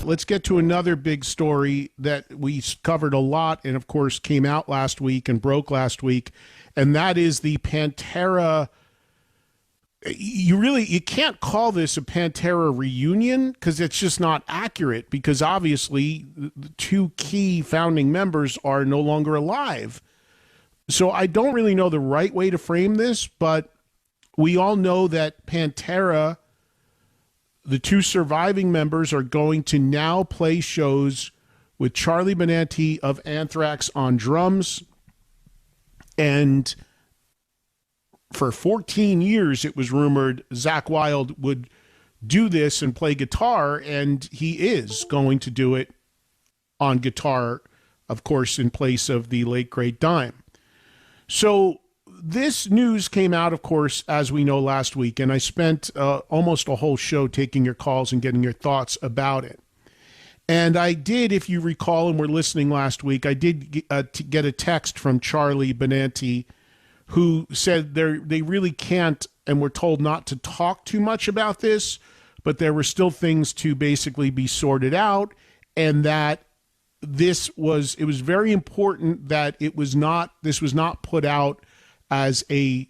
let's get to another big story that we covered a lot and, of course, came out last week and broke last week, and that is the Pantera. You can't call this a Pantera reunion because it's just not accurate, because obviously the two key founding members are no longer alive. So I don't really know the right way to frame this, but we all know that Pantera, the two surviving members, are going to now play shows with Charlie Benante of Anthrax on drums. And for 14 years, it was rumored Zakk Wylde would do this and play guitar, and he is going to do it on guitar, of course, in place of the late, great Dime. So this news came out, of course, as we know, last week, and I spent almost a whole show taking your calls and getting your thoughts about it. And I did, if you recall and were listening last week, I did get a text from Charlie Benante, who said they really can't, and were told not to talk too much about this, but there were still things to basically be sorted out, and that it was very important that this was not put out as a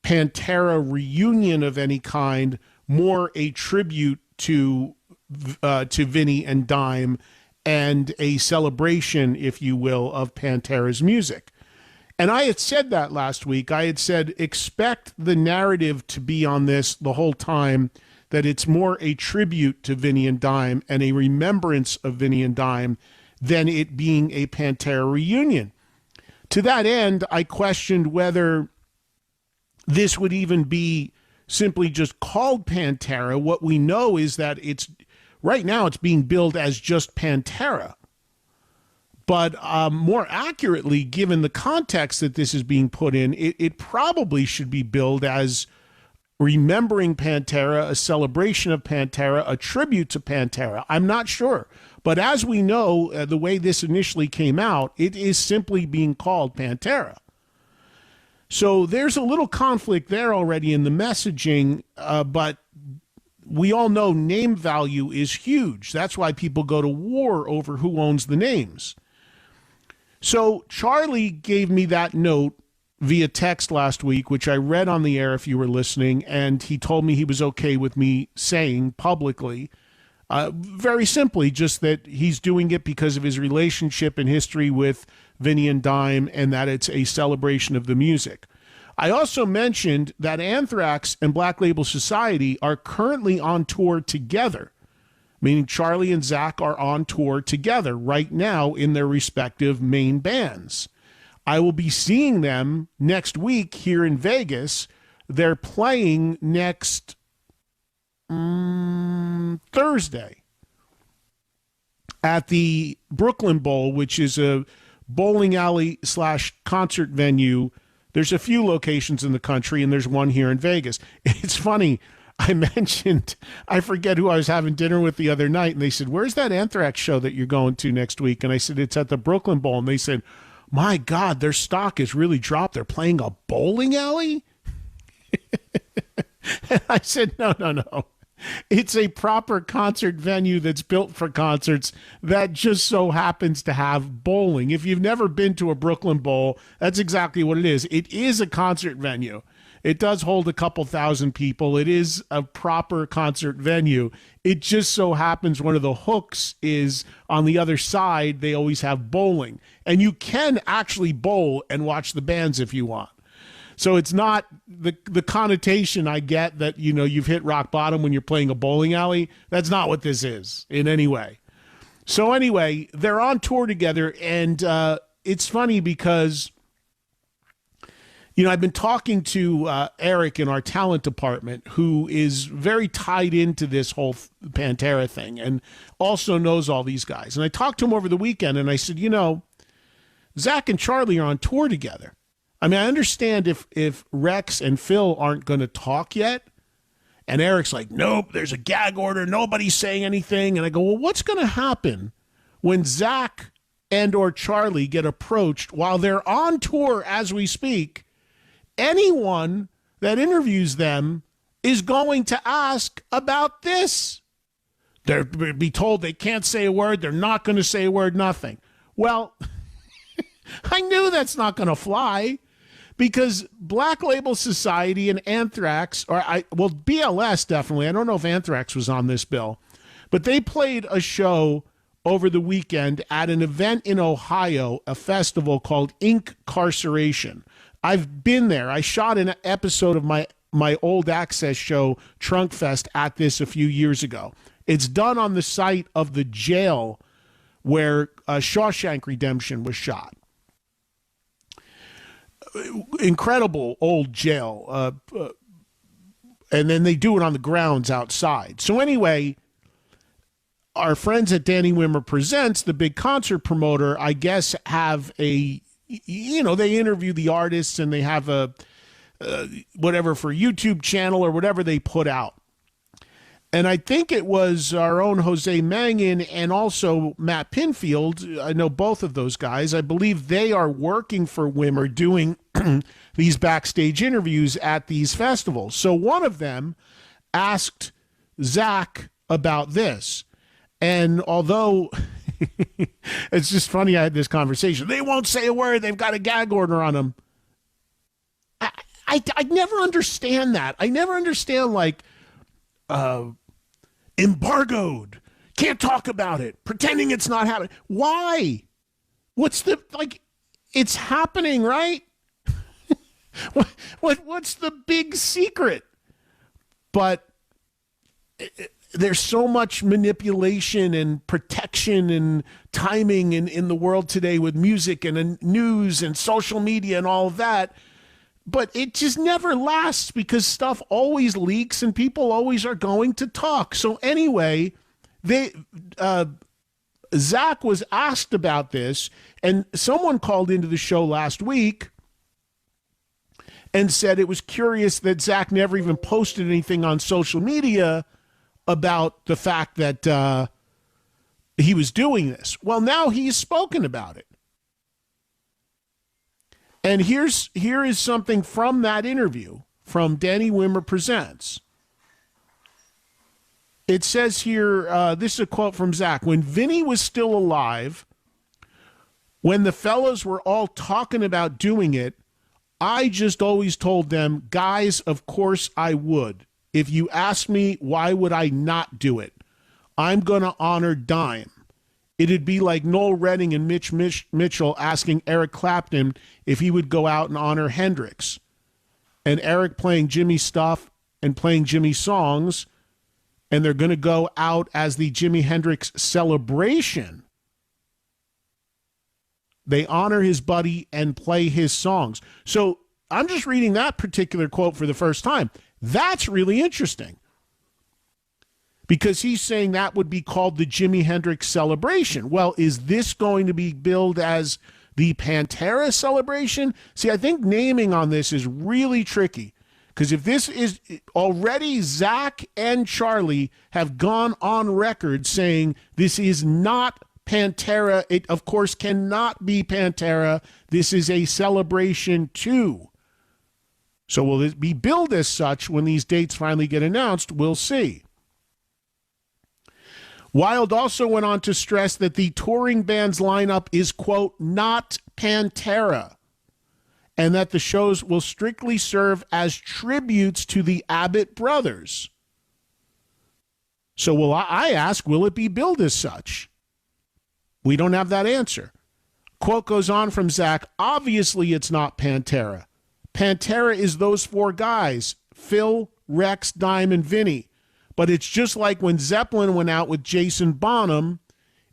Pantera reunion of any kind, more a tribute to Vinny and Dime, and a celebration, if you will, of Pantera's music. And I had said that last week. I had said, expect the narrative to be on this the whole time, that it's more a tribute to Vinny and Dime and a remembrance of Vinny and Dime than it being a Pantera reunion. To that end, I questioned whether this would even be simply just called Pantera. What we know is that right now it's being billed as just Pantera. But more accurately, given the context that this is being put in, it probably should be billed as remembering Pantera, a celebration of Pantera, a tribute to Pantera. I'm not sure. But as we know, the way this initially came out, it is simply being called Pantera. So there's a little conflict there already in the messaging, but we all know name value is huge. That's why people go to war over who owns the names. So Charlie gave me that note via text last week, which I read on the air if you were listening, and he told me he was okay with me saying publicly, very simply, just that he's doing it because of his relationship and history with Vinny and Dime, and that it's a celebration of the music. I also mentioned that Anthrax and Black Label Society are currently on tour together, meaning Charlie and Zakk are on tour together right now in their respective main bands. I will be seeing them next week here in Vegas. They're playing next Thursday at the Brooklyn Bowl, which is a bowling alley / concert venue. There's a few locations in the country, and there's one here in Vegas. It's funny. I forget who I was having dinner with the other night, and they said, where's that Anthrax show that you're going to next week? And I said, it's at the Brooklyn Bowl. And they said, my God, their stock has really dropped. They're playing a bowling alley? And I said, no. It's a proper concert venue that's built for concerts that just so happens to have bowling. If you've never been to a Brooklyn Bowl, that's exactly what it is. It is a concert venue. It does hold a couple thousand people. It is a proper concert venue. It just so happens one of the hooks is on the other side, they always have bowling. And you can actually bowl and watch the bands if you want. So it's not the connotation I get that, you've hit rock bottom when you're playing a bowling alley. That's not what this is in any way. So anyway, they're on tour together, and it's funny because I've been talking to Eric in our talent department, who is very tied into this whole Pantera thing and also knows all these guys. And I talked to him over the weekend, and I said, Zakk and Charlie are on tour together. I mean, I understand if Rex and Phil aren't going to talk yet. And Eric's like, nope, there's a gag order. Nobody's saying anything. And I go, well, what's going to happen when Zakk and or Charlie get approached while they're on tour as we speak? Anyone that interviews them is going to ask about this. They're be told they can't say a word. They're not going to say a word, nothing. Well, I knew that's not going to fly because Black Label Society and Anthrax, BLS definitely. I don't know if Anthrax was on this bill, but they played a show over the weekend at an event in Ohio, a festival called Incarceration. I've been there. I shot an episode of my old access show, Trunk Fest, at this a few years ago. It's done on the site of the jail where Shawshank Redemption was shot. Incredible old jail. And then they do it on the grounds outside. So anyway, our friends at Danny Wimmer Presents, the big concert promoter, I guess have they interview the artists and they have a whatever for YouTube channel or whatever they put out. And I think it was our own Jose Mangan and also Matt Pinfield. I know both of those guys. I believe they are working for Wimmer doing these backstage interviews at these festivals. So one of them asked ZAK about this. And although it's just funny, I had this conversation. They won't say a word. They've got a gag order on them. I never understand that. I never understand, like, embargoed, can't talk about it, pretending it's not happening. Why? What's the, like, it's happening, right? What's the big secret? But there's so much manipulation and protection and timing in the world today with music and news and social media and all of that. But it just never lasts because stuff always leaks and people always are going to talk. So anyway, ZAK was asked about this, and someone called into the show last week and said it was curious that ZAK never even posted anything on social media about the fact that he was doing this. Well, now he's spoken about it. And here is something from that interview from Danny Wimmer Presents. It says here, this is a quote from ZAK. When Vinny was still alive, when the fellas were all talking about doing it, I just always told them, guys, of course I would. If you ask me, why would I not do it? I'm going to honor Dime. It'd be like Noel Redding and Mitch Mitchell asking Eric Clapton if he would go out and honor Hendrix. And Eric playing Jimmy's stuff and playing Jimmy's songs, and they're going to go out as the Jimi Hendrix celebration. They honor his buddy and play his songs. So I'm just reading that particular quote for the first time. That's really interesting. Because he's saying that would be called the Jimi Hendrix celebration. Well, is this going to be billed as the Pantera celebration? See, I think naming on this is really tricky. Because if this is already, ZAK and Charlie have gone on record saying this is not Pantera. It, of course, cannot be Pantera. This is a celebration too. So will it be billed as such when these dates finally get announced? We'll see. Wylde also went on to stress that the touring band's lineup is, quote, not Pantera, and that the shows will strictly serve as tributes to the Abbott brothers. So I ask, will it be billed as such? We don't have that answer. Quote goes on from ZAK, obviously it's not Pantera. Pantera is those four guys, Phil, Rex, Dime, and Vinny. But it's just like when Zeppelin went out with Jason Bonham.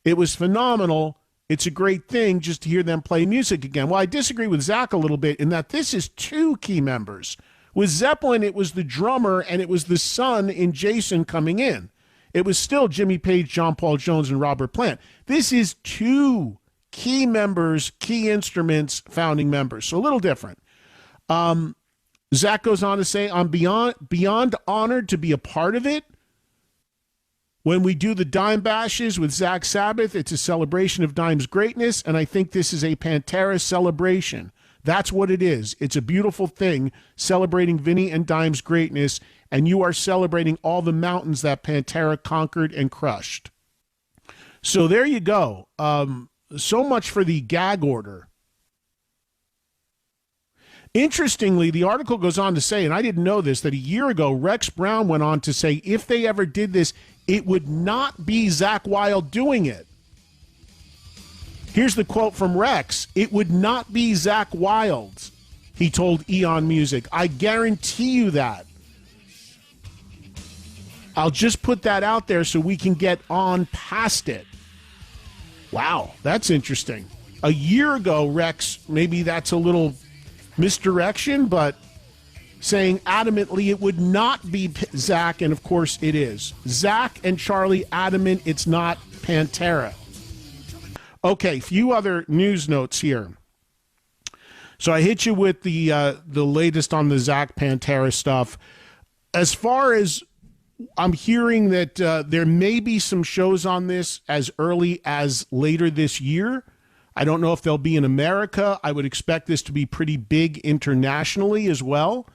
It was phenomenal. It's a great thing just to hear them play music again. Well, I disagree with ZAK a little bit in that this is two key members. With Zeppelin, it was the drummer and it was the son in Jason coming in. It was still Jimmy Page, John Paul Jones, and Robert Plant. This is two key members, key instruments, founding members. So a little different. ZAK goes on to say, I'm beyond honored to be a part of it. When we do the Dime Bashes with Zach Sabbath, it's a celebration of Dime's greatness, and I think this is a Pantera celebration. That's what it is. It's a beautiful thing, celebrating Vinny and Dime's greatness, and you are celebrating all the mountains that Pantera conquered and crushed. So there you go. So much for the gag order. Interestingly, the article goes on to say, and I didn't know this, that a year ago, Rex Brown went on to say if they ever did this, it would not be Zakk Wylde doing it. Here's the quote from Rex. It would not be Zakk Wylde, he told Eon Music. I guarantee you that. I'll just put that out there so we can get on past it. Wow, that's interesting. A year ago, Rex, maybe that's a little misdirection, but saying adamantly it would not be Zakk, and of course it is. Zakk and Charlie adamant it's not Pantera. Okay, few other news notes here. So I hit you with the latest on the Zakk Pantera stuff. As far as I'm hearing that there may be some shows on this as early as later this year. I don't know if they'll be in America. I would expect this to be pretty big internationally as well.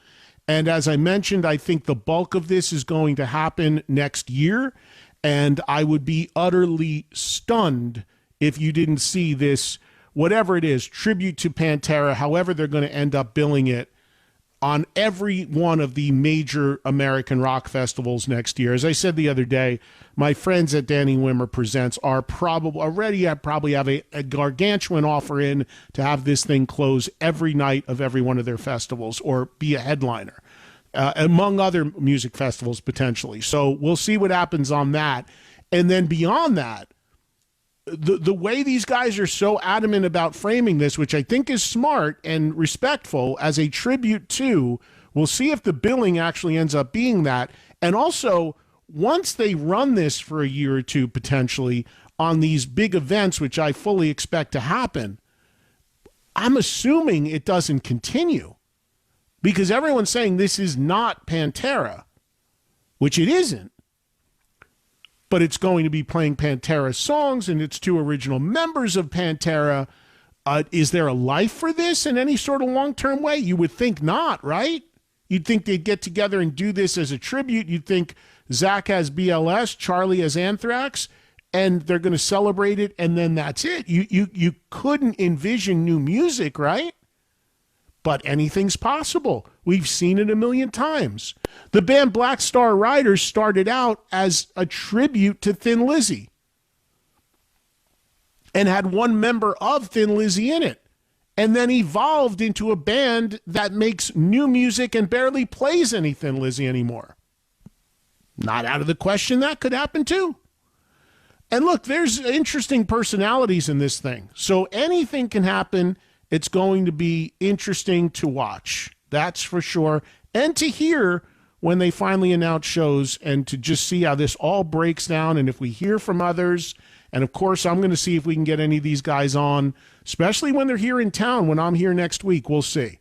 And as I mentioned, I think the bulk of this is going to happen next year. And I would be utterly stunned if you didn't see this, whatever it is, tribute to Pantera, however they're going to end up billing it, on every one of the major American rock festivals next year. As I said the other day, my friends at Danny Wimmer Presents are probably have a gargantuan offer in to have this thing close every night of every one of their festivals or be a headliner, among other music festivals potentially. So we'll see what happens on that. And then beyond that, the way these guys are so adamant about framing this, which I think is smart and respectful, as a tribute to, we'll see if the billing actually ends up being that. And also, once they run this for a year or two potentially on these big events, which I fully expect to happen, I'm assuming it doesn't continue because everyone's saying this is not Pantera, which it isn't. But it's going to be playing Pantera songs, and it's two original members of Pantera. Is there a life for this in any sort of long-term way? You would think not, right? You'd think they'd get together and do this as a tribute. You'd think Zakk has BLS, Charlie has Anthrax, and they're going to celebrate it, and then that's it. You couldn't envision new music, right? But anything's possible. We've seen it a million times. The band Black Star Riders started out as a tribute to Thin Lizzy and had one member of Thin Lizzy in it, and then evolved into a band that makes new music and barely plays any Thin Lizzy anymore. Not out of the question that could happen too. And look, there's interesting personalities in this thing. So anything can happen. It's going to be interesting to watch. That's for sure. And to hear when they finally announce shows and to just see how this all breaks down. And if we hear from others, and of course, I'm going to see if we can get any of these guys on, especially when they're here in town, when I'm here next week. We'll see.